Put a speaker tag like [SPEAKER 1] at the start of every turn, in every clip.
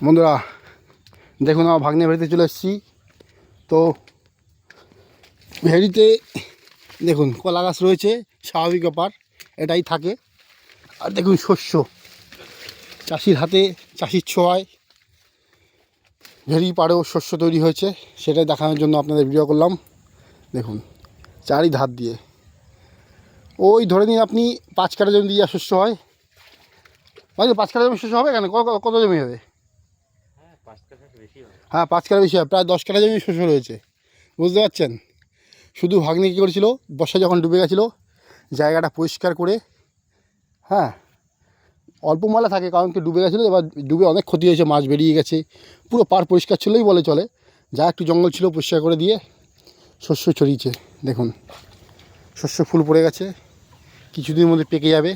[SPEAKER 1] বন্ধুরা দেখুন, আমার ভাগ্নে ভেড়িতে চলে এসেছি। তো ভেড়িতে দেখুন কলা গাছ রয়েছে, স্বাভাবিক ব্যাপার, এটাই থাকে। আর দেখুন শস্য, চাষির হাতে চাষির ছোঁয়ায় ভেড়ি পাড়েও শস্য তৈরি হয়েছে, সেটাই দেখানোর জন্য আপনাদের ভিডিও করলাম। দেখুন চারি ধার দিয়ে, ওই ধরে নিন আপনি 5 কাঠা জমি দিয়ে শস্য হয়, মানে 5 কাঠা জমি শস্য হবে কেন, কত জমি হবে? হ্যাঁ 5 কাঠা বেশি হয়, প্রায় 10 কাঠা জমি শস্য রয়েছে, বুঝতে পারছেন। শুধু ভাগ্নে কী করেছিল, বর্ষা যখন ডুবে গেছিলো জায়গাটা পরিষ্কার করে, হ্যাঁ অল্প ময়লা থাকে কারণ কি ডুবে গেছিলো, এবার ডুবে অনেক ক্ষতি হয়েছে, মাছ বেরিয়ে গেছে, পুরো পার পরিষ্কার ছিলোই বলে চলে, যা একটু জঙ্গল ছিল পরিষ্কার করে দিয়ে শস্য ছড়িয়েছে। দেখুন শস্য ফুল পড়ে গেছে, কিছুদিনের মধ্যে পেকে যাবে।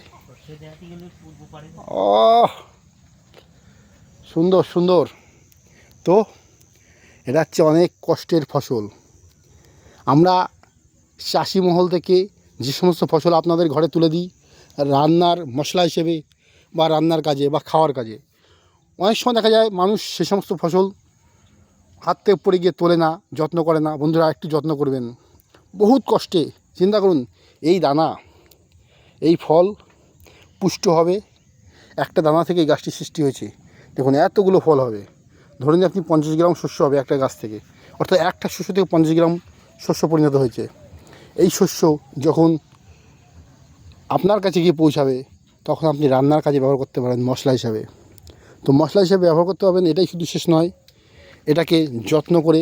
[SPEAKER 1] ও সুন্দর সুন্দর। তো এটা হচ্ছে অনেক কষ্টের ফসল। আমরা চাষি মহল থেকে যে সমস্ত ফসল আপনাদের ঘরে তুলে দিই রান্নার মশলা হিসেবে বা রান্নার কাজে বা খাওয়ার কাজে, অনেক সময় দেখা যায় মানুষ সে সমস্ত ফসল হাত থেকে পড়ে গিয়ে তোলে না, যত্ন করে না। বন্ধুরা একটু যত্ন করবেন, বহুত কষ্টে। চিন্তা করুন, এই দানা, এই ফল পুষ্ট হবে, একটা দানা থেকে এই গাছটি সৃষ্টি হয়েছে। দেখুন এতগুলো ফল হবে, ধরে নিন আপনি 50 গ্রাম শস্য হবে একটা গাছ থেকে, অর্থাৎ একটা শস্য থেকে 50 গ্রাম শস্য পরিণত হয়েছে। এই শস্য যখন আপনার কাছে গিয়ে পৌঁছাবে তখন আপনি রান্নার কাজে ব্যবহার করতে পারেন মশলা হিসাবে। তো মশলা হিসাবে ব্যবহার করতে পারবেন, এটাই শুধু শেষ নয়, এটাকে যত্ন করে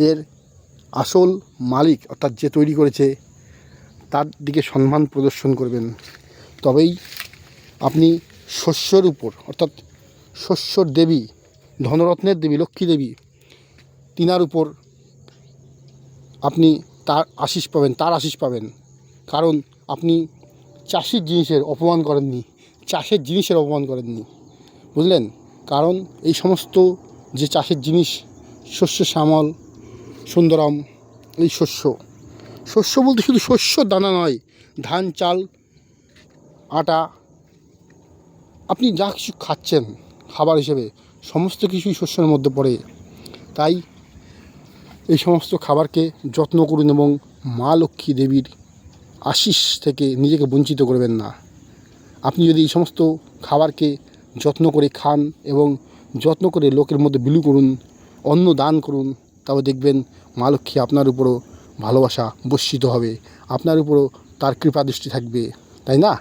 [SPEAKER 1] এর আসল মালিক অর্থাৎ যে তৈরি করেছে তার দিকে সম্মান প্রদর্শন করবেন। তবেই আপনি শস্যর উপর অর্থাৎ শস্যর দেবী, ধনরত্নের দেবী, লক্ষ্মী দেবী, তিনার উপর আপনি তার আশিস পাবেন। কারণ আপনি চাষের জিনিসের অপমান করেননি, চাষের জিনিসের অপমান করেননি, বুঝলেন। কারণ এই সমস্ত যে চাষের জিনিস, শস্য শ্যামল, সুন্দরম, এই শস্য বলতে শুধু শস্যর দানা নয়, ধান, চাল, আটা, আপনি যা কিছু খাচ্ছেন খাবার হিসেবে সমস্ত কিছুই শস্যের মধ্যে পড়ে। তাই এই সমস্ত খাবারকে যত্ন করুন এবং মা লক্ষ্মী দেবীর আশিস থেকে নিজেকে বঞ্চিত করবেন না। আপনি যদি এই সমস্ত খাবারকে যত্ন করে খান এবং যত্ন করে লোকের মধ্যে বিলি করুন, অন্ন দান করুন, তবে দেখবেন মা লক্ষ্মী আপনার উপরও ভালোবাসা বর্ষিত হবে, আপনার উপরও তার কৃপা দৃষ্টি থাকবে, তাই না?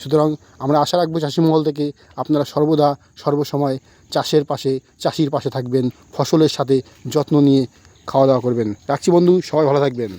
[SPEAKER 1] সুতরাং আমরা আশা রাখবো চাষি মহল থেকে আপনারা সর্বদা সর্বসময় চাষির পাশে থাকবেন, ফসলের সাথে যত্ন নিয়ে খাওয়া দাওয়া করবেন। রাখছি বন্ধু, সবাই ভালো থাকবেন।